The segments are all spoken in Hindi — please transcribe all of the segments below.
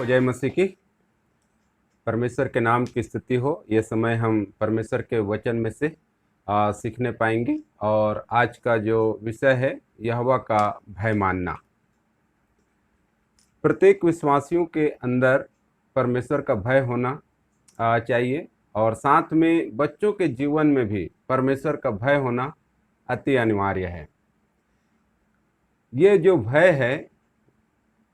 सबको जय मसीह की। परमेश्वर के नाम की स्तुति हो। ये समय हम परमेश्वर के वचन में से सीखने पाएंगे और आज का जो विषय है यहोवा का भय मानना। प्रत्येक विश्वासियों के अंदर परमेश्वर का भय होना चाहिए और साथ में बच्चों के जीवन में भी परमेश्वर का भय होना अति अनिवार्य है। ये जो भय है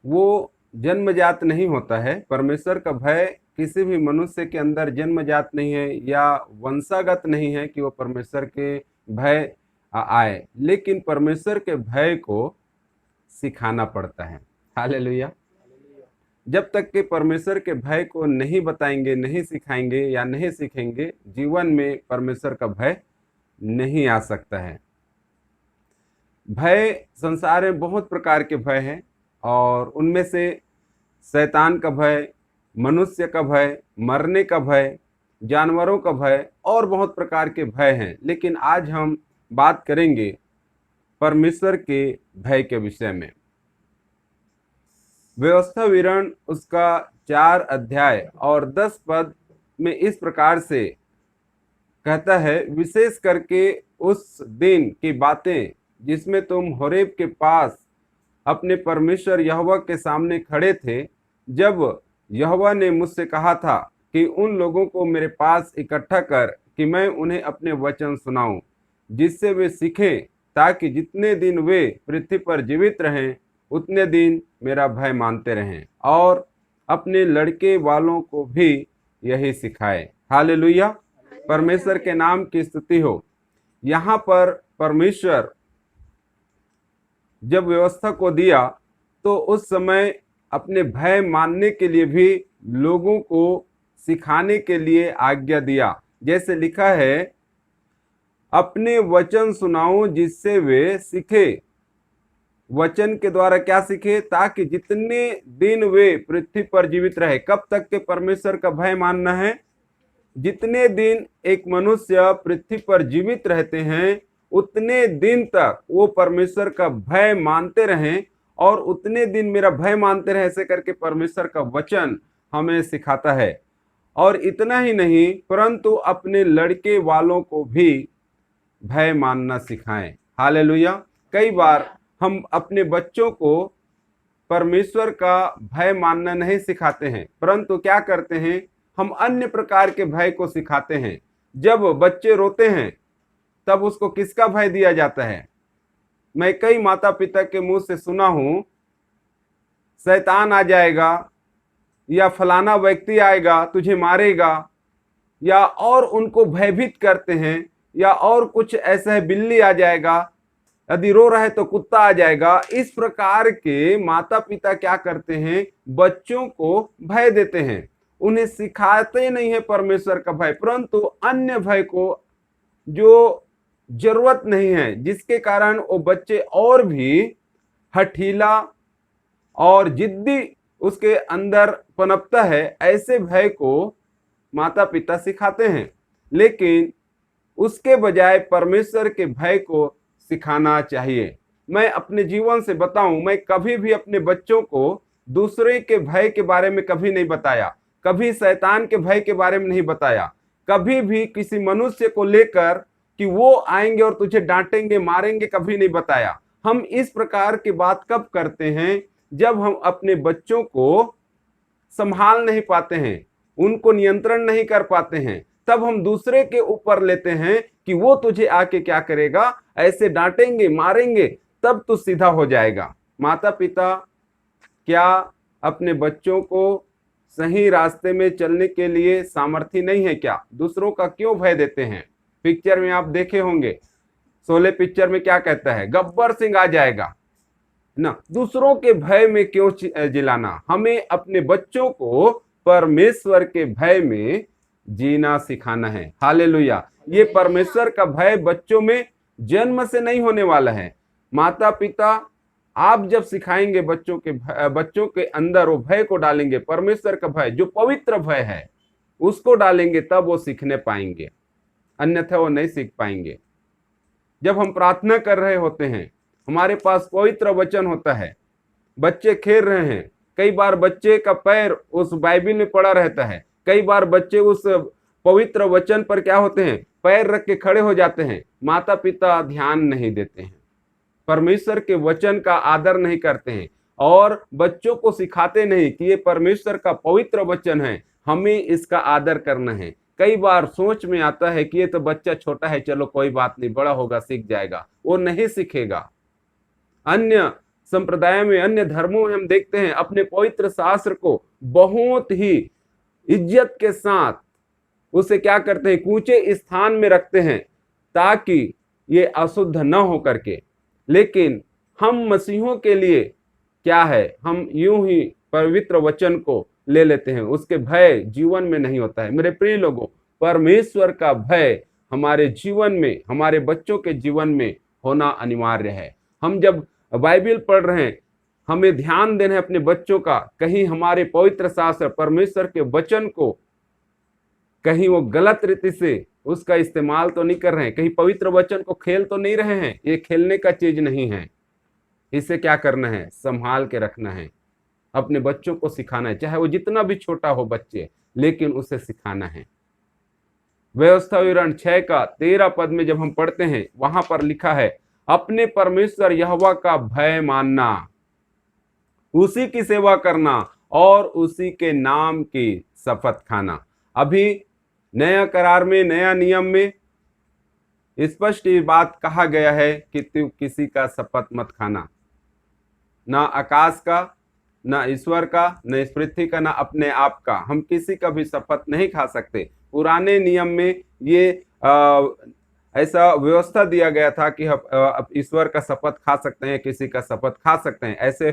वो जन्मजात नहीं होता है। परमेश्वर का भय किसी भी मनुष्य के अंदर जन्मजात नहीं है या वंशागत नहीं है कि वो परमेश्वर के भय आए, लेकिन परमेश्वर के भय को सिखाना पड़ता है। हालेलुया। जब तक कि परमेश्वर के भय को नहीं बताएंगे, नहीं सिखाएंगे या नहीं सीखेंगे, जीवन में परमेश्वर का भय नहीं आ सकता है। भय संसार में बहुत प्रकार के भय हैं और उनमें से शैतान का भय, मनुष्य का भय, मरने का भय, जानवरों का भय और बहुत प्रकार के भय हैं। लेकिन आज हम बात करेंगे परमेश्वर के भय के विषय में। व्यवस्था विवरण उसका 4 अध्याय और 10 पद में इस प्रकार से कहता है, विशेष करके उस दिन की बातें जिसमें तुम होरेब के पास अपने परमेश्वर यहोवा के सामने खड़े थे, जब यहोवा ने मुझसे कहा था कि उन लोगों को मेरे पास इकट्ठा कर कि मैं उन्हें अपने वचन सुनाऊं, जिससे वे सीखें, ताकि जितने दिन वे पृथ्वी पर जीवित रहें उतने दिन मेरा भय मानते रहें और अपने लड़के वालों को भी यही सिखाए। हालेलुया। परमेश्वर के नाम की स्तुति हो। यहाँ पर परमेश्वर जब व्यवस्था को दिया तो उस समय अपने भय मानने के लिए भी लोगों को सिखाने के लिए आज्ञा दिया। जैसे लिखा है, अपने वचन सुनाओ जिससे वे सीखे। वचन के द्वारा क्या सीखे? ताकि जितने दिन वे पृथ्वी पर जीवित रहे। कब तक के परमेश्वर का भय मानना है? जितने दिन एक मनुष्य पृथ्वी पर जीवित रहते हैं उतने दिन तक वो परमेश्वर का भय मानते रहें और उतने दिन मेरा भय मानते रहे, ऐसे करके परमेश्वर का वचन हमें सिखाता है। और इतना ही नहीं, परंतु अपने लड़के वालों को भी भय मानना सिखाएं। हालेलुया। कई बार हम अपने बच्चों को परमेश्वर का भय मानना नहीं सिखाते हैं, परंतु क्या करते हैं, हम अन्य प्रकार के भय को सिखाते हैं। जब बच्चे रोते हैं तब उसको किसका भय दिया जाता है? मैं कई माता पिता के मुंह से सुना हूं, शैतान आ जाएगा या फलाना व्यक्ति आएगा तुझे मारेगा, या और उनको भयभीत करते हैं, या और कुछ ऐसा है, बिल्ली आ जाएगा, यदि रो रहा है तो कुत्ता आ जाएगा। इस प्रकार के माता पिता क्या करते हैं, बच्चों को भय देते हैं। उन्हें सिखाते नहीं है परमेश्वर का भय, परंतु अन्य भय को जो जरूरत नहीं है, जिसके कारण वो बच्चे और भी हठीला और जिद्दी उसके अंदर पनपता है, ऐसे भय को माता पिता सिखाते हैं। लेकिन उसके बजाय परमेश्वर के भय को सिखाना चाहिए। मैं अपने जीवन से बताऊं, मैं कभी भी अपने बच्चों को दूसरे के भय के बारे में कभी नहीं बताया, कभी शैतान के भय के बारे में नहीं बताया, कभी भी किसी मनुष्य को लेकर कि वो आएंगे और तुझे डांटेंगे मारेंगे कभी नहीं बताया। हम इस प्रकार की बात कब करते हैं? जब हम अपने बच्चों को संभाल नहीं पाते हैं, उनको नियंत्रण नहीं कर पाते हैं, तब हम दूसरे के ऊपर लेते हैं कि वो तुझे आके क्या करेगा, ऐसे डांटेंगे मारेंगे तब तू सीधा हो जाएगा। माता पिता क्या अपने बच्चों को सही रास्ते में चलने के लिए सामर्थ्य नहीं है क्या? दूसरों का क्यों भय देते हैं? पिक्चर में आप देखे होंगे, शोले पिक्चर में क्या कहता है, गब्बर सिंह आ जाएगा ना। दूसरों के भय में क्यों जिलाना? हमें अपने बच्चों को परमेश्वर के भय में जीना सिखाना है। हालेलुया। ये परमेश्वर का भय बच्चों में जन्म से नहीं होने वाला है। माता पिता आप जब सिखाएंगे बच्चों के अंदर वो भय को डालेंगे, परमेश्वर का भय जो पवित्र भय है उसको डालेंगे, तब वो सीखने पाएंगे, अन्यथा वो नहीं सीख पाएंगे। जब हम प्रार्थना कर रहे होते हैं, हमारे पास पवित्र वचन होता है, बच्चे खेल रहे हैं, कई बार बच्चे का पैर उस बाइबिल में पड़ा रहता है, कई बार बच्चे उस पवित्र वचन पर क्या होते हैं, पैर रख के खड़े हो जाते हैं। माता पिता ध्यान नहीं देते हैं, परमेश्वर के वचन का आदर नहीं करते हैं और बच्चों को सिखाते नहीं कि ये परमेश्वर का पवित्र वचन है, हमें इसका आदर करना है। कई बार सोच में आता है कि ये तो बच्चा छोटा है, चलो कोई बात नहीं, बड़ा होगा सीख जाएगा। वो नहीं सीखेगा। अन्य संप्रदाय में, अन्य धर्मों में हम देखते हैं अपने पवित्र शास्त्र को बहुत ही इज्जत के साथ उसे क्या करते हैं, ऊंचे स्थान में रखते हैं ताकि ये अशुद्ध न हो करके। लेकिन हम मसीहों के लिए क्या है, हम यूं ही पवित्र वचन को ले लेते हैं, उसके भय जीवन में नहीं होता है। मेरे प्रिय लोगों, परमेश्वर का भय हमारे जीवन में, हमारे बच्चों के जीवन में होना अनिवार्य है। हम जब बाइबल पढ़ रहे हैं, हमें ध्यान देना है अपने बच्चों का, कहीं हमारे पवित्र शास्त्र परमेश्वर के वचन को कहीं वो गलत रीति से उसका इस्तेमाल तो नहीं कर रहे हैं, कहीं पवित्र वचन को खेल तो नहीं रहे हैं। ये खेलने का चीज नहीं है। इसे क्या करना है, संभाल के रखना है, अपने बच्चों को सिखाना है, चाहे वो जितना भी छोटा हो बच्चे, लेकिन उसे सिखाना है। व्यवस्था विवरण 6 का 13 पद में जब हम पढ़ते हैं, वहां पर लिखा है, अपने परमेश्वर यहोवा का भय मानना, उसी की सेवा करना और उसी के नाम की शपथ खाना। अभी नया करार में, नया नियम में स्पष्ट ये बात कहा गया है कि तू किसी का शपथ मत खाना, ना आकाश का, ना ईश्वर का, न इस पृथ्वी का, ना अपने आप का। हम किसी का भी शपथ नहीं खा सकते। पुराने नियम में ये ऐसा व्यवस्था दिया गया था कि हम ईश्वर का शपथ खा सकते हैं, किसी का शपथ खा सकते हैं, ऐसे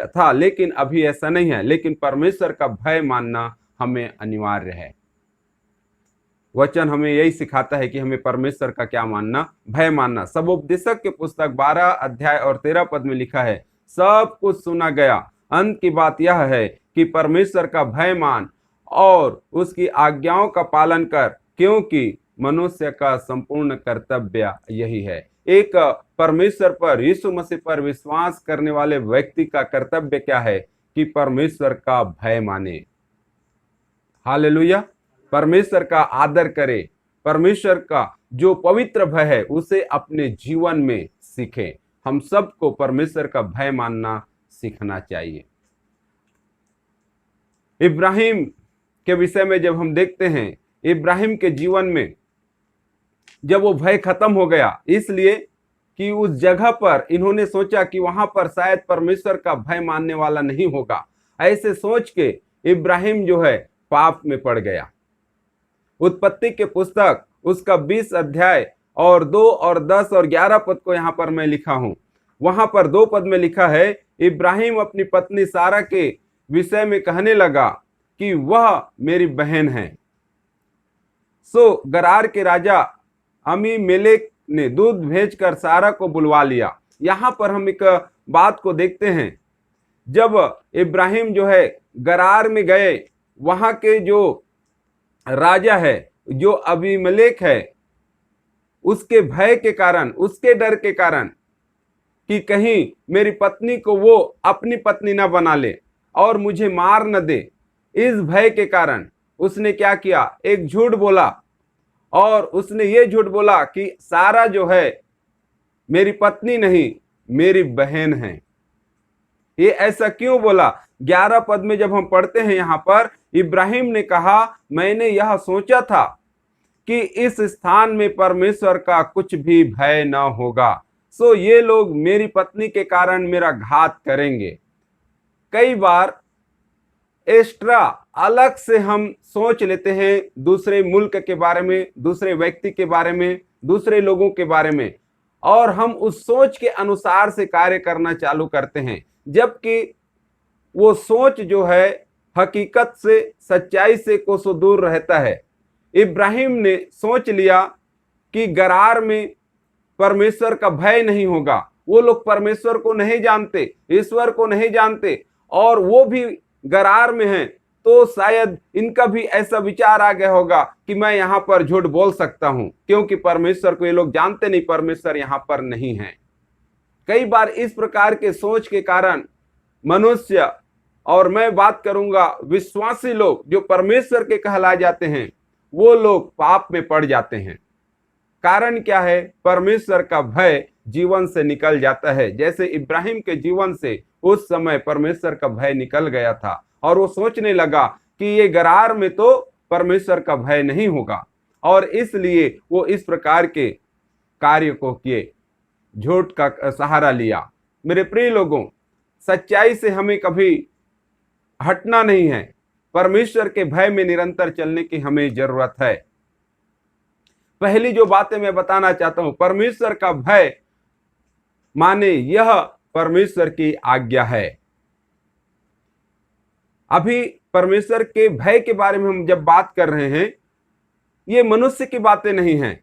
था। लेकिन अभी ऐसा नहीं है। लेकिन परमेश्वर का भय मानना हमें अनिवार्य है। वचन हमें यही सिखाता है कि हमें परमेश्वर का क्या मानना, भय मानना। सबोपदेशक के पुस्तक 12 अध्याय और 13 पद में लिखा है, सब कुछ सुना गया, अंत की बात यह है कि परमेश्वर का भय मान और उसकी आज्ञाओं का पालन कर, क्योंकि मनुष्य का संपूर्ण कर्तव्य यही है। एक परमेश्वर पर, यीशु मसीह पर विश्वास करने वाले व्यक्ति का कर्तव्य क्या है कि परमेश्वर का भय माने। हालेलुया। परमेश्वर का आदर करे, परमेश्वर का जो पवित्र भय है उसे अपने जीवन में सीखे। हम सबको परमेश्वर का भय मानना सीखना चाहिए। इब्राहिम के विषय में जब हम देखते हैं, इब्राहिम के जीवन में जब वो भय खत्म हो गया, इसलिए कि उस जगह पर इन्होंने सोचा कि वहां पर शायद परमेश्वर का भय मानने वाला नहीं होगा। ऐसे सोच के इब्राहिम जो है पाप में पड़ गया। उत्पत्ति के पुस्तक उसका 20 अध्याय और 2 और 10 और 11 पद को यहां पर मैं लिखा हूं। वहां पर 2 पद में लिखा है, इब्राहिम अपनी पत्नी सारा के विषय में कहने लगा कि वह मेरी बहन है। सो गरार के राजा अमीमेलेक ने दूध भेजकर सारा को बुलवा लिया। यहां पर हम एक बात को देखते हैं, जब इब्राहिम जो है गरार में गए, वहां के जो राजा है, जो अबीमेलेक है, उसके भय के कारण, उसके डर के कारण कि कहीं मेरी पत्नी को वो अपनी पत्नी ना बना ले और मुझे मार न दे, इस भय के कारण उसने क्या किया, एक झूठ बोला। और उसने ये झूठ बोला कि सारा जो है मेरी पत्नी नहीं, मेरी बहन है। ये ऐसा क्यों बोला? 11 पद में जब हम पढ़ते हैं, यहां पर इब्राहिम ने कहा, मैंने यह सोचा था कि इस स्थान में परमेश्वर का कुछ भी भय न होगा, सो ये लोग मेरी पत्नी के कारण मेरा घात करेंगे। कई बार एक्स्ट्रा अलग से हम सोच लेते हैं दूसरे मुल्क के बारे में, दूसरे व्यक्ति के बारे में, दूसरे लोगों के बारे में, और हम उस सोच के अनुसार से कार्य करना चालू करते हैं, जबकि वो सोच जो है हकीकत से, सच्चाई से कोसों दूर रहता है। इब्राहिम ने सोच लिया कि गरार में परमेश्वर का भय नहीं होगा। वो लोग परमेश्वर को नहीं जानते, ईश्वर को नहीं जानते, और वो भी गरार में हैं, तो शायद इनका भी ऐसा विचार आ गया होगा कि मैं यहां पर झूठ बोल सकता हूं, क्योंकि परमेश्वर को ये लोग जानते नहीं, परमेश्वर यहां पर नहीं है। कई बार इस प्रकार के सोच के कारण मनुष्य और मैं बात करूंगा विश्वासी लोग जो परमेश्वर के कहलाए जाते हैं, वो लोग पाप में पड़ जाते हैं। कारण क्या है? परमेश्वर का भय जीवन से निकल जाता है। जैसे इब्राहिम के जीवन से उस समय परमेश्वर का भय निकल गया था और वो सोचने लगा कि ये गरार में तो परमेश्वर का भय नहीं होगा, और इसलिए वो इस प्रकार के कार्य को किए, झूठ का सहारा लिया। मेरे प्रिय लोगों, सच्चाई से हमें कभी हटना नहीं है। परमेश्वर के भय में निरंतर चलने की हमें जरूरत है। पहली जो बातें मैं बताना चाहता हूं, परमेश्वर का भय माने यह परमेश्वर की आज्ञा है। अभी परमेश्वर के भय के बारे में हम जब बात कर रहे हैं, ये मनुष्य की बातें नहीं हैं,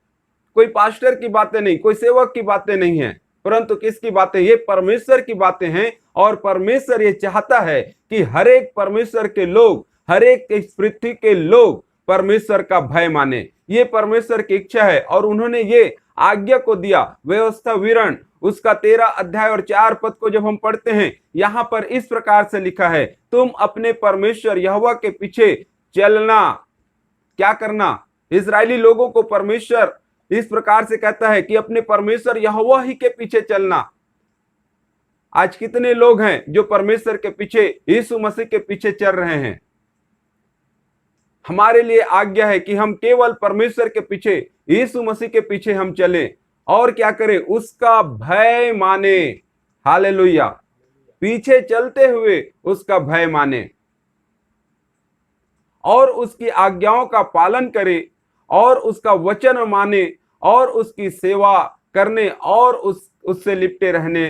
कोई पास्टर की बातें नहीं, कोई सेवक की बातें नहीं हैं, परंतु किसकी बातें? ये परमेश्वर की बातें हैं। और परमेश्वर ये चाहता है कि हर एक परमेश्वर के लोग, हर एक इस पृथ्वी के लोग परमेश्वर का भय माने। ये परमेश्वर की इच्छा है और उन्होंने ये आज्ञा को दिया। व्यवस्था विवरण उसका 13 अध्याय और 4 पद को जब हम पढ़ते हैं, यहां पर इस प्रकार से लिखा है, तुम अपने परमेश्वर यहोवा के पीछे चलना। क्या करना? इस्राएली लोगों को परमेश्वर इस प्रकार से कहता है कि अपने परमेश्वर यहोवा ही के पीछे चलना। आज कितने लोग हैं जो परमेश्वर के पीछे, यीशु मसीह के पीछे चल रहे हैं? हमारे लिए आज्ञा है कि हम केवल परमेश्वर के पीछे, यीशु मसीह के पीछे हम चलें और क्या करें? उसका भय माने। हालेलुया! पीछे चलते हुए उसका भय माने और उसकी आज्ञाओं का पालन करें और उसका वचन माने और उसकी सेवा करने और उससे लिपटे रहने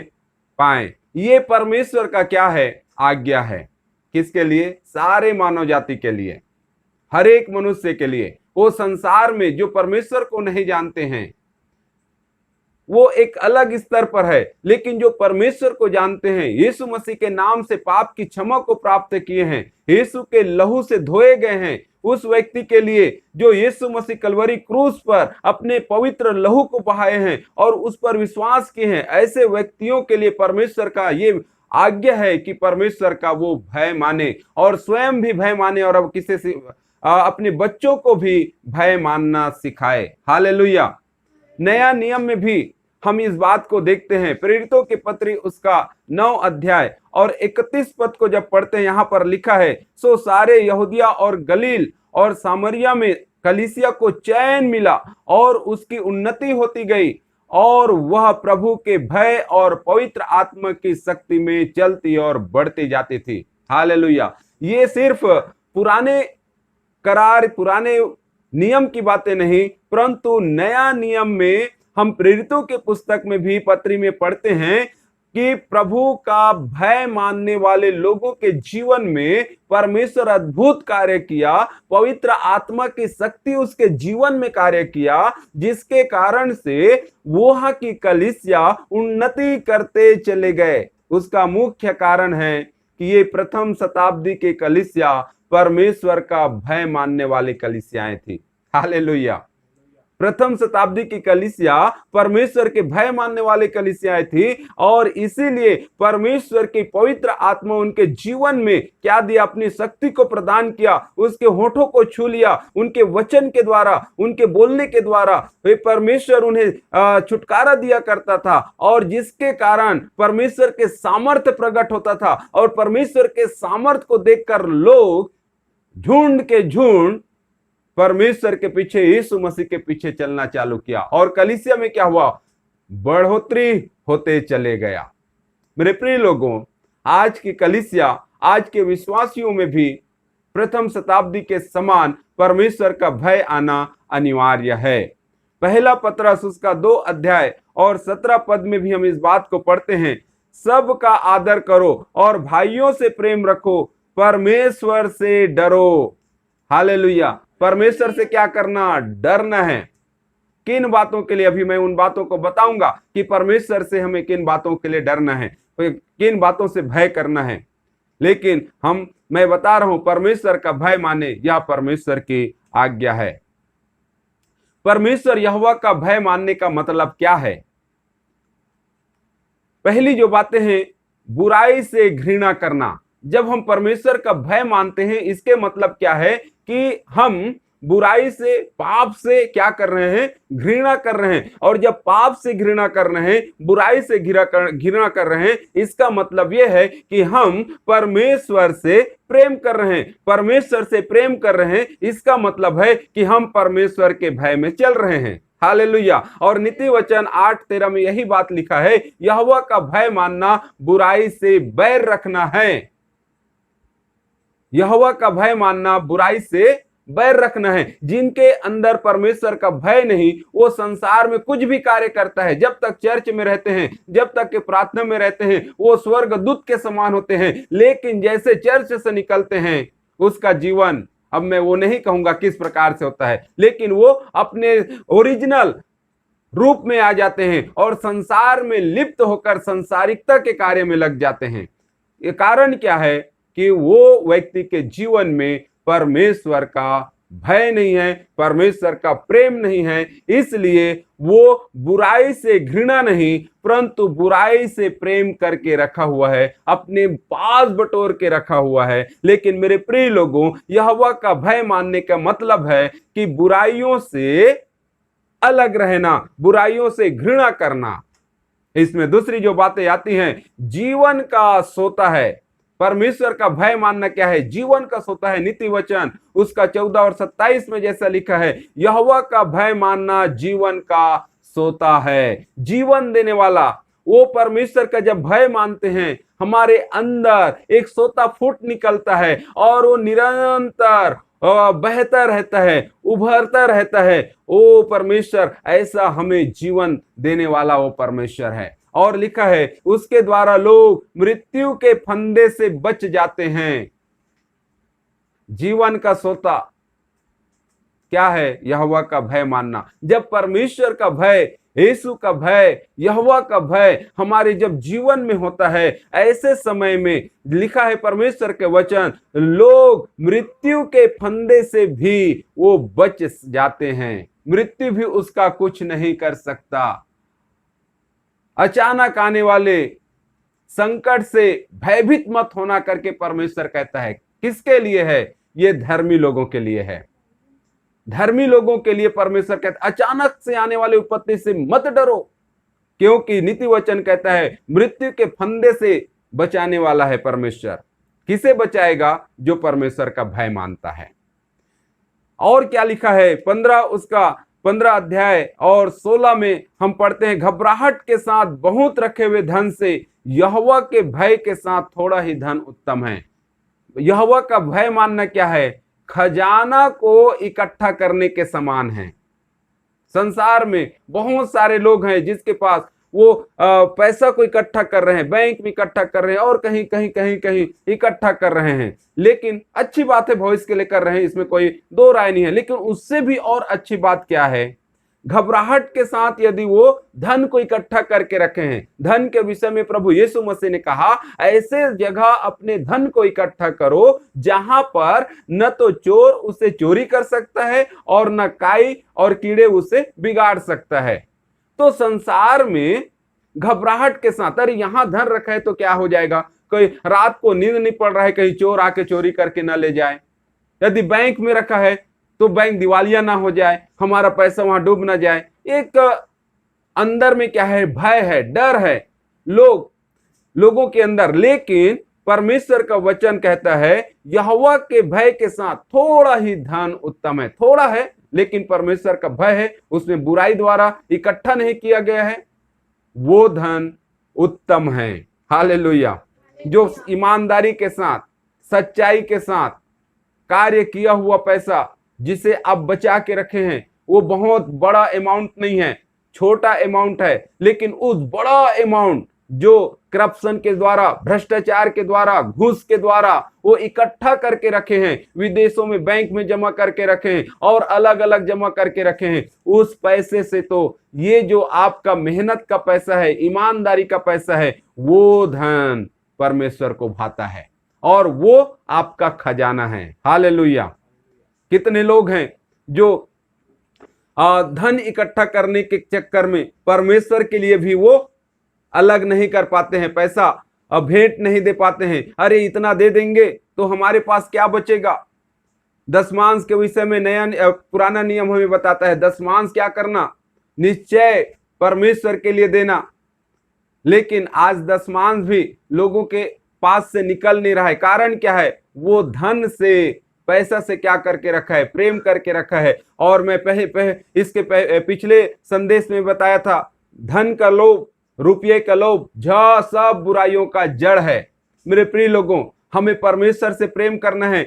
पाए। ये परमेश्वर का क्या है? आज्ञा है। किसके लिए? सारे मानव जाति के लिए, हर एक मनुष्य के लिए। वो संसार में जो परमेश्वर को नहीं जानते हैं वो एक अलग स्तर पर है, लेकिन जो परमेश्वर को जानते हैं, यीशु मसीह के नाम से पाप की क्षमा को प्राप्त किए हैं, यीशु के लहू से धोए गए हैं, उस व्यक्ति के लिए जो यीशु मसीह कलवरी क्रूस पर अपने पवित्र लहू को बहाए हैं और उस पर विश्वास किए हैं, ऐसे व्यक्तियों के लिए परमेश्वर का ये आज्ञा है कि परमेश्वर का वो भय माने और स्वयं भी भय माने और अब किसी से अपने बच्चों को भी भय मानना सिखाए। हालेलुया! नया नियम में भी हम इस बात को देखते हैं। प्रेरितों के पत्री उसका 9 अध्याय और 31 पद को जब पढ़ते हैं, यहां पर लिखा है, सो सारे यहूदिया और गलील और सामरिया में कलीसिया को चैन मिला और उसकी उन्नति होती गई और वह प्रभु के भय और पवित्र आत्मा की शक्ति में चलती और बढ़ती जाती थी। हालेलुया! ये सिर्फ पुराने करार, पुराने नियम की बातें नहीं, परंतु नया नियम में हम प्रेरितों के पुस्तक में भी पत्री में पढ़ते हैं कि प्रभु का भय मानने वाले लोगों के जीवन में परमेश्वर अद्भुत कार्य किया, पवित्र आत्मा की शक्ति उसके जीवन में कार्य किया, जिसके कारण से वहां की कलीसिया उन्नति करते चले गए। उसका मुख्य कारण है कि ये प्रथम शताब्दी के कलीसिया परमेश्वर का भय मानने वाली कलीसियाएं थी। हालेलुया! प्रथम शताब्दी की कलीसिया परमेश्वर के भय मानने वाले कलीसियाएं थी और इसीलिए परमेश्वर की पवित्र आत्मा उनके जीवन में क्या दिया? अपनी शक्ति को प्रदान किया, उसके होठों को छू लिया, उनके वचन के द्वारा, उनके बोलने के द्वारा वे परमेश्वर उन्हें छुटकारा दिया करता था और जिसके कारण परमेश्वर के सामर्थ्य प्रकट होता था और परमेश्वर के सामर्थ्य को देखकर लोग झुंड के झुंड परमेश्वर के पीछे, यीशु मसीह के पीछे चलना चालू किया और कलीसिया में क्या हुआ? बढ़ोतरी होते चले गया। मेरे प्रिय लोगों, आज की कलीसिया, आज के विश्वासियों में भी प्रथम शताब्दी के समान परमेश्वर का भय आना अनिवार्य है। पहला पत्रस उसका 2 अध्याय और 17 पद में भी हम इस बात को पढ़ते हैं, सबका आदर करो और भाइयों से प्रेम रखो, परमेश्वर से डरो। हालेलुया! परमेश्वर से क्या करना? डरना है। किन बातों के लिए? अभी मैं उन बातों को बताऊंगा कि परमेश्वर से हमें किन बातों के लिए डरना है, किन बातों से भय करना है। लेकिन मैं बता रहा हूं, परमेश्वर का भय माने यह परमेश्वर की आज्ञा है। परमेश्वर यहोवा का भय मानने का मतलब क्या है? पहली जो बातें हैं, बुराई से घृणा करना, जब हम परमेश्वर का भय मानते हैं, इसके मतलब क्या है कि हम बुराई से, पाप से क्या कर रहे हैं? घृणा कर रहे हैं। और जब पाप से घृणा कर रहे हैं, बुराई से घृणा कर रहे हैं, इसका मतलब यह है कि हम परमेश्वर से प्रेम कर रहे हैं। परमेश्वर से प्रेम कर रहे हैं, इसका मतलब है कि हम परमेश्वर के भय में चल रहे हैं। हालेलुया। और नीति वचन 8:13 में यही बात लिखा है, यहोवा का भय मानना बुराई से बैर रखना है। यहोवा का भय मानना बुराई से बैर रखना है। जिनके अंदर परमेश्वर का भय नहीं, वो संसार में कुछ भी कार्य करता है। जब तक चर्च में रहते हैं, जब तक के प्रार्थना में रहते हैं, वो स्वर्गदूत के समान होते हैं। लेकिन जैसे चर्च से निकलते हैं, उसका जीवन, अब मैं वो नहीं कहूंगा किस प्रकार से होता है, लेकिन वो अपने ओरिजिनल रूप में आ जाते हैं और संसार में लिप्त होकर संसारिकता के कार्य में लग जाते हैं। ये कारण क्या है? कि वो व्यक्ति के जीवन में परमेश्वर का भय नहीं है, परमेश्वर का प्रेम नहीं है। इसलिए वो बुराई से घृणा नहीं, परंतु बुराई से प्रेम करके रखा हुआ है, अपने पास बटोर के रखा हुआ है। लेकिन मेरे प्रिय लोगों, यहोवा का भय मानने का मतलब है कि बुराइयों से अलग रहना, बुराइयों से घृणा करना। इसमें दूसरी जो बातें आती हैं, जीवन का सोता है। परमेश्वर का भय मानना क्या है? जीवन का सोता है। नीति वचन उसका 14 और 27 में जैसा लिखा है, यहोवा का भय मानना जीवन का सोता है। जीवन देने वाला वो परमेश्वर का जब भय मानते हैं, हमारे अंदर एक सोता फूट निकलता है और वो निरंतर बहता रहता है, उभरता रहता है। ओ परमेश्वर, ऐसा हमें जीवन देने वाला वो परमेश्वर है। और लिखा है, उसके द्वारा लोग मृत्यु के फंदे से बच जाते हैं। जीवन का सोता क्या है? यहोवा का भय मानना। जब परमेश्वर का भय, यीशु का भय, यहोवा का भय हमारे जब जीवन में होता है, ऐसे समय में लिखा है परमेश्वर के वचन, लोग मृत्यु के फंदे से भी वो बच जाते हैं। मृत्यु भी उसका कुछ नहीं कर सकता। अचानक आने वाले संकट से भयभीत मत होना करके परमेश्वर कहता है। किसके लिए है? ये धर्मी लोगों के लिए है। धर्मी लोगों के लिए परमेश्वर कहता है, अचानक से आने वाली विपत्ति से मत डरो, क्योंकि नीति वचन कहता है मृत्यु के फंदे से बचाने वाला है परमेश्वर। किसे बचाएगा? जो परमेश्वर का भय मानता है। और क्या लिखा है? 15 अध्याय और 16 में हम पढ़ते हैं, घबराहट के साथ बहुत रखे हुए धन से यहोवा के भय के साथ थोड़ा ही धन उत्तम है। यहोवा का भय मानना क्या है? खजाना को इकट्ठा करने के समान है। संसार में बहुत सारे लोग हैं जिसके पास वो पैसा को इकट्ठा कर रहे हैं, बैंक में इकट्ठा कर रहे हैं और कहीं कहीं कहीं कहीं इकट्ठा कर रहे हैं। लेकिन अच्छी बात है, भविष्य के लिए कर रहे हैं, इसमें कोई दो राय नहीं है। लेकिन उससे भी और अच्छी बात क्या है? घबराहट के साथ यदि वो धन को इकट्ठा करके रखे हैं। धन के विषय में प्रभु यीशु मसीह ने कहा, ऐसे जगह अपने धन को इकट्ठा करो जहां पर न तो चोर उसे चोरी कर सकता है और न काई और कीड़े उसे बिगाड़ सकता है। तो संसार में घबराहट के साथ, अरे यहां धन रखा है तो क्या हो जाएगा, कोई रात को नींद नहीं पड़ रहा है, कहीं चोर आके चोरी करके ना ले जाए। यदि बैंक में रखा है तो बैंक दिवालिया ना हो जाए, हमारा पैसा वहां डूब ना जाए। एक अंदर में क्या है? भय है, डर है लोगों के अंदर। लेकिन परमेश्वर का वचन कहता है यहोवा के भय के साथ थोड़ा ही धन उत्तम है। थोड़ा है, लेकिन परमेश्वर का भय है, उसमें बुराई द्वारा इकट्ठा नहीं किया गया है, वो धन उत्तम है। हालेलुया। जो ईमानदारी के साथ, सच्चाई के साथ कार्य किया हुआ पैसा जिसे आप बचा के रखे हैं, वो बहुत बड़ा अमाउंट नहीं है, छोटा अमाउंट है। लेकिन उस बड़ा अमाउंट जो करप्शन के द्वारा, भ्रष्टाचार के द्वारा, घूस के द्वारा वो इकट्ठा करके रखे हैं, विदेशों में बैंक में जमा करके रखे हैं और अलग अलग जमा करके रखे हैं, उस पैसे से तो ये जो आपका मेहनत का पैसा है, ईमानदारी का पैसा है, वो धन परमेश्वर को भाता है और वो आपका खजाना है। हालेलुया। कितने लोग हैं जो धन इकट्ठा करने के चक्कर में परमेश्वर के लिए भी वो अलग नहीं कर पाते हैं, पैसा भेंट नहीं दे पाते हैं। अरे इतना दे देंगे तो हमारे पास क्या बचेगा। दशमांश के विषय में पुराना नियम हमें बताता है, दशमांश क्या करना, निश्चय परमेश्वर के लिए देना। लेकिन आज दशमांश भी लोगों के पास से निकल नहीं रहा है। कारण क्या है, वो धन से, पैसा से क्या करके रखा है, प्रेम करके रखा है। और मैं इसके पिछले संदेश में बताया था, धन का लोभ, रुपये का लोभ सब बुराइयों का जड़ है। मेरे प्रिय लोगों, हमें परमेश्वर से प्रेम करना है,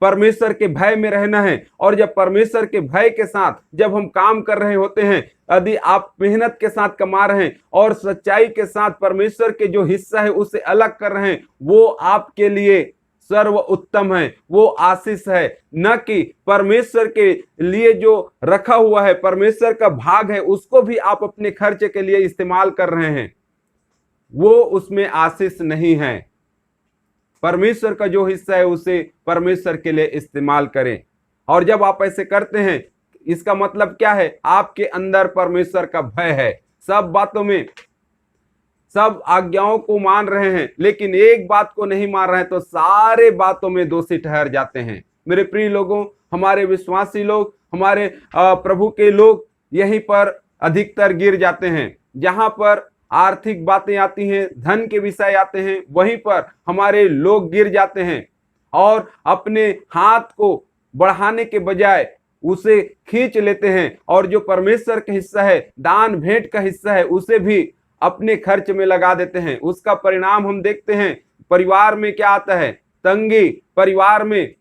परमेश्वर के भय में रहना है। और जब परमेश्वर के भय के साथ जब हम काम कर रहे होते हैं, यदि आप मेहनत के साथ कमा रहे हैं और सच्चाई के साथ परमेश्वर के जो हिस्सा है उसे अलग कर रहे हैं, वो आपके लिए सर्व उत्तम है, वो आशीष है। न कि परमेश्वर के लिए जो रखा हुआ है, परमेश्वर का भाग है, उसको भी आप अपने खर्चे के लिए इस्तेमाल कर रहे हैं, वो उसमें आशीष नहीं है। परमेश्वर का जो हिस्सा है उसे परमेश्वर के लिए इस्तेमाल करें। और जब आप ऐसे करते हैं, इसका मतलब क्या है, आपके अंदर परमेश्वर का भय है। सब बातों में, सब आज्ञाओं को मान रहे हैं, लेकिन एक बात को नहीं मान रहे हैं, तो सारे बातों में दोषी ठहर जाते हैं। मेरे प्रिय लोगों, हमारे विश्वासी लोग, हमारे प्रभु के लोग यहीं पर अधिकतर गिर जाते हैं। जहां पर आर्थिक बातें आती हैं, धन के विषय आते हैं, वहीं पर हमारे लोग गिर जाते हैं और अपने हाथ को बढ़ाने के बजाय उसे खींच लेते हैं। और जो परमेश्वर का हिस्सा है, दान भेंट का हिस्सा है, उसे भी अपने खर्च में लगा देते हैं। उसका परिणाम हम देखते हैं, परिवार में क्या आता है, तंगी, परिवार में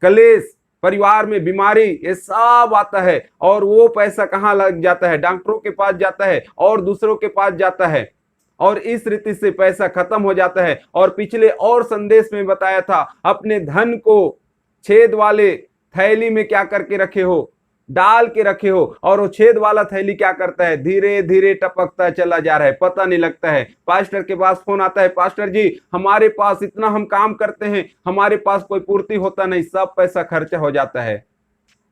कलेश, परिवार में बीमारी, ये सब आता है। और वो पैसा कहाँ लग जाता है, डॉक्टरों के पास जाता है और दूसरों के पास जाता है, और इस रीति से पैसा खत्म हो जाता है। और पिछले और संदेश में बताया था, अपने धन को छेद वाले थैली में क्या करके रखे हो, डाल के रखे हो, और वो छेद वाला थैली क्या करता है, धीरे धीरे टपकता चला जा रहा है, पता नहीं लगता है। पास्टर के पास फोन आता है, पास्टर जी हमारे पास इतना हम काम करते हैं, हमारे पास कोई पूर्ति होता नहीं, सब पैसा खर्चा हो जाता है।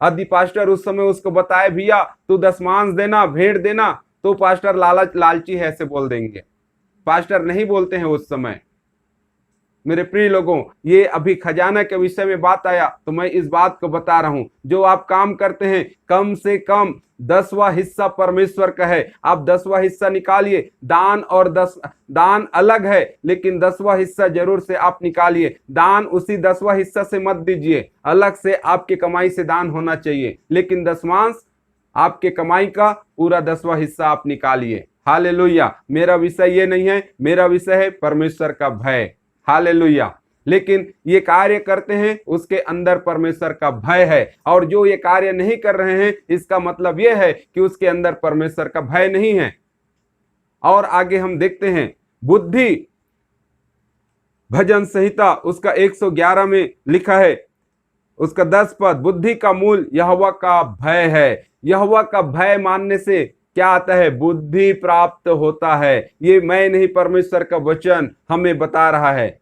यदि पास्टर उस समय उसको बताए, भैया तू दशमांश देना, भेंट देना, तो पास्टर लालची है ऐसे बोल देंगे। पास्टर नहीं बोलते हैं उस समय। मेरे प्रिय लोगों, ये अभी खजाना के विषय में बात आया तो मैं इस बात को बता रहा हूं, जो आप काम करते हैं, कम से कम 10वां हिस्सा परमेश्वर का है। आप 10वां हिस्सा निकालिए। दान अलग है, लेकिन 10वां हिस्सा जरूर से आप निकालिए। दान उसी 10वां हिस्सा से मत दीजिए, अलग से आपकी कमाई से दान होना चाहिए, लेकिन दशमांश आपके कमाई का पूरा 10वां हिस्सा आप निकालिए। हालेलुया। मेरा विषय ये नहीं है, मेरा विषय है परमेश्वर का भय। हालेलुया। लेकिन ये कार्य करते हैं, उसके अंदर परमेश्वर का भय है। और जो ये कार्य नहीं कर रहे हैं, इसका मतलब यह है कि उसके अंदर परमेश्वर का भय नहीं है। और आगे हम देखते हैं, बुद्धि, भजन संहिता उसका 111 में लिखा है, उसका 10 पद, बुद्धि का मूल यहोवा का भय है। यहोवा का भय मानने से क्या आता है, बुद्धि प्राप्त होता है। ये मैं नहीं, परमेश्वर का वचन हमें बता रहा है।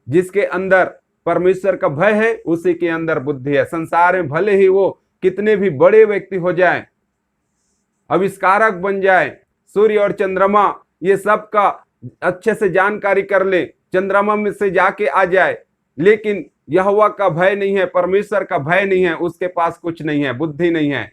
जिसके अंदर परमेश्वर का भय है, उसी के अंदर बुद्धि है। संसार में भले ही वो कितने भी बड़े व्यक्ति हो जाएं, आविष्कारक बन जाए, सूर्य और चंद्रमा ये सब का अच्छे से जानकारी कर ले, चंद्रमा में से जाके आ जाए, लेकिन यहोवा का भय नहीं है, परमेश्वर का भय नहीं है, उसके पास कुछ नहीं है, बुद्धि नहीं है।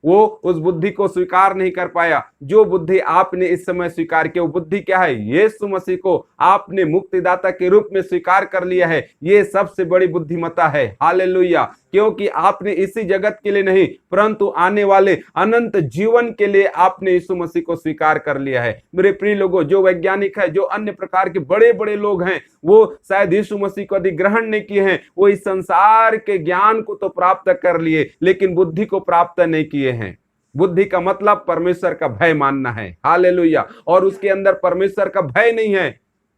वो उस बुद्धि को स्वीकार नहीं कर पाया। जो बुद्धि आपने इस समय स्वीकार की, वो बुद्धि क्या है, यीशु मसीह को आपने मुक्तिदाता के रूप में स्वीकार कर लिया है। ये सबसे बड़ी बुद्धिमत्ता है। हालेलुया। क्योंकि आपने इसी जगत के लिए नहीं, परंतु आने वाले अनंत जीवन के लिए आपने यीशु मसीह को स्वीकार कर लिया है। मेरे प्रिय लोगों, जो वैज्ञानिक है, जो अन्य प्रकार के बड़े बड़े लोग हैं, वो शायद यीशु मसीह को यदि ग्रहण नहीं किए हैं, वो इस संसार के ज्ञान को तो प्राप्त कर लिए, लेकिन बुद्धि को प्राप्त नहीं किए हैं। बुद्धि का मतलब परमेश्वर का भय मानना है। हालेलुया। और उसके अंदर परमेश्वर का भय नहीं है,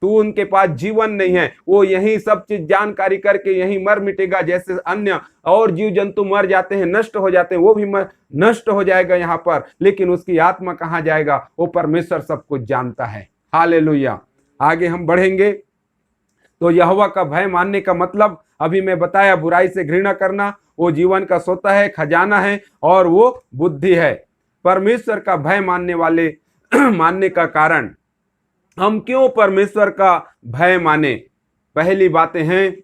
तो उनके पास जीवन नहीं है। वो यही सब चीज जानकारी करके यही मर मिटेगा, जैसे अन्य और जीव जंतु मर जाते हैं, नष्ट हो जाते हैं, वो भी नष्ट हो जाएगा यहाँ पर, लेकिन उसकी आत्मा कहाँ जाएगा, वो परमेश्वर सब कुछ जानता है। हालेलुया। आगे हम बढ़ेंगे तो यहोवा का भय मानने का मतलब अभी मैं बताया, बुराई से घृणा करना, वो जीवन का सोता है, खजाना है, और वो बुद्धि है। परमेश्वर का भय मानने का कारण हम क्यों परमेश्वर का भय माने? पहली बातें हैं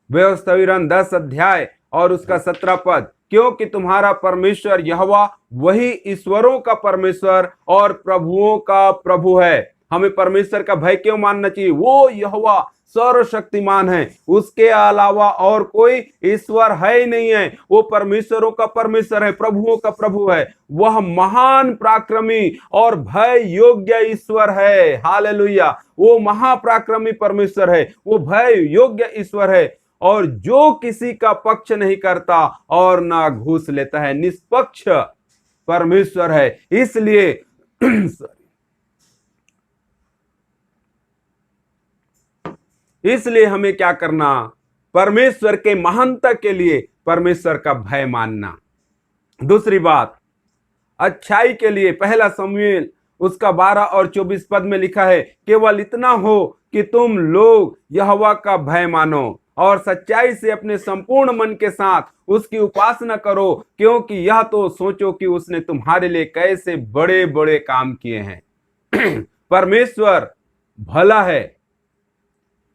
व्यवस्था विवरण 10 अध्याय और उसका 17 पद, क्योंकि तुम्हारा परमेश्वर यहोवा वही ईश्वरों का परमेश्वर और प्रभुओं का प्रभु है। हमें परमेश्वर का भय क्यों मानना चाहिए? वो यहोवा सर्वशक्तिमान है, उसके अलावा और कोई ईश्वर है ही नहीं है। वो परमेश्वरों का परमेश्वर है, प्रभुओं का प्रभु है। वह महान पराक्रमी और भय योग्य ईश्वर है। हालेलुया! वो महापराक्रमी परमेश्वर है, वो भय योग्य ईश्वर है, और जो किसी का पक्ष नहीं करता और ना घूस लेता है, निष्पक्ष परमेश्वर है। इसलिए हमें क्या करना? परमेश्वर के महानता के लिए परमेश्वर का भय मानना। दूसरी बात, अच्छाई के लिए पहला शमूएल उसका 12 और 24 पद में लिखा है, केवल इतना हो कि तुम लोग यहोवा का भय मानो और सच्चाई से अपने संपूर्ण मन के साथ उसकी उपासना करो, क्योंकि यह तो सोचो कि उसने तुम्हारे लिए कैसे बड़े बड़े काम किए हैं। परमेश्वर भला है,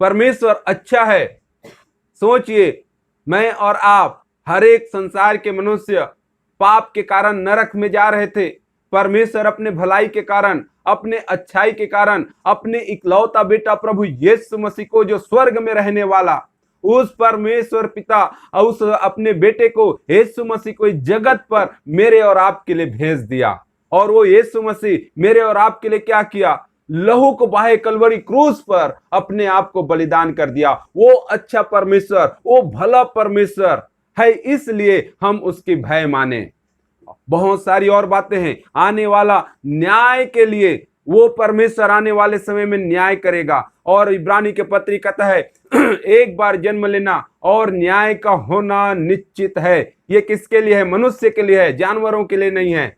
परमेश्वर अच्छा है। सोचिए, मैं और आप, हर एक संसार के मनुष्य पाप के कारण नरक में जा रहे थे। परमेश्वर अपने भलाई के कारण, अपने अच्छाई के कारण, अपने इकलौता बेटा प्रभु यीशु मसीह को, जो स्वर्ग में रहने वाला, उस परमेश्वर पिता और उस अपने बेटे को यीशु मसीह को इस जगत पर मेरे और आपके लिए भेज दिया। और वो यीशु मसीह मेरे और आपके लिए क्या किया? लहू को बहाए कलवरी क्रूस पर अपने आप को बलिदान कर दिया। वो अच्छा परमेश्वर, वो भला परमेश्वर है, इसलिए हम उसकी भय माने। बहुत सारी और बातें हैं। आने वाला न्याय के लिए वो परमेश्वर आने वाले समय में न्याय करेगा। और इब्रानी के पत्री कहता है एक बार जन्म लेना और न्याय का होना निश्चित है। ये किसके लिए है? मनुष्य के लिए है, जानवरों के लिए नहीं है।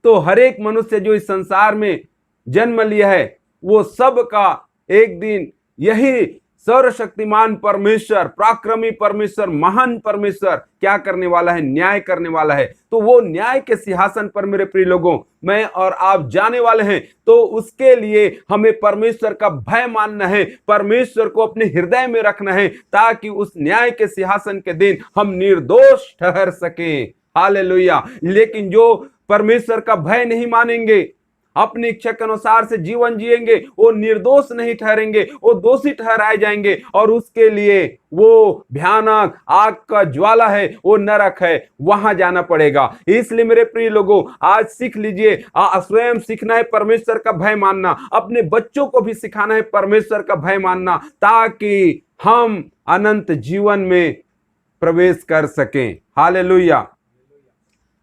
तो हर एक मनुष्य जो इस संसार में जन्म लिया है, वो सब का एक दिन यही सर्वशक्तिमान परमेश्वर, पराक्रमी परमेश्वर, महान परमेश्वर क्या करने वाला है? न्याय करने वाला है। तो वो न्याय के सिंहासन पर मेरे प्रिय लोगों मैं और आप जाने वाले हैं। तो उसके लिए हमें परमेश्वर का भय मानना है, परमेश्वर को अपने हृदय में रखना है, ताकि उस न्याय के सिंहासन के दिन हम निर्दोष ठहर सकें। हालेलुया! लेकिन जो परमेश्वर का भय नहीं मानेंगे, अपनी इच्छा के अनुसार से जीवन जिएंगे, वो निर्दोष नहीं ठहरेंगे, वो दोषी ठहराए जाएंगे। और उसके लिए वो भयानक आग का ज्वाला है, वो नरक है, वहां जाना पड़ेगा। इसलिए मेरे प्रिय लोगों, आज सीख लीजिए, स्वयं सीखना है परमेश्वर का भय मानना, अपने बच्चों को भी सिखाना है परमेश्वर का भय मानना, ताकि हम अनंत जीवन में प्रवेश कर सकें। हालेलुया!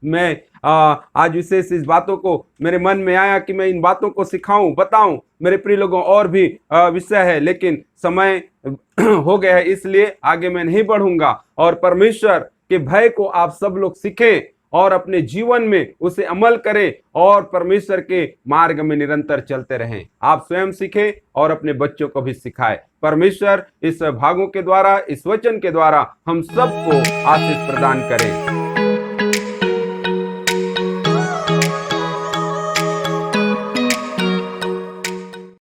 मैं आज विशेष इस बातों को मेरे मन में आया कि मैं इन बातों को सिखाऊं, बताऊं। मेरे प्रिय लोगों, और भी विषय है, लेकिन समय हो गया है, इसलिए आगे मैं नहीं बढ़ूंगा। और परमेश्वर के भय को आप सब लोग सीखें और अपने जीवन में उसे अमल करें और परमेश्वर के मार्ग में निरंतर चलते रहें। आप स्वयं सीखें और अपने बच्चों को भी सिखाएं। परमेश्वर इस भागों के द्वारा, इस वचन के द्वारा हम सबको आशीष प्रदान करें।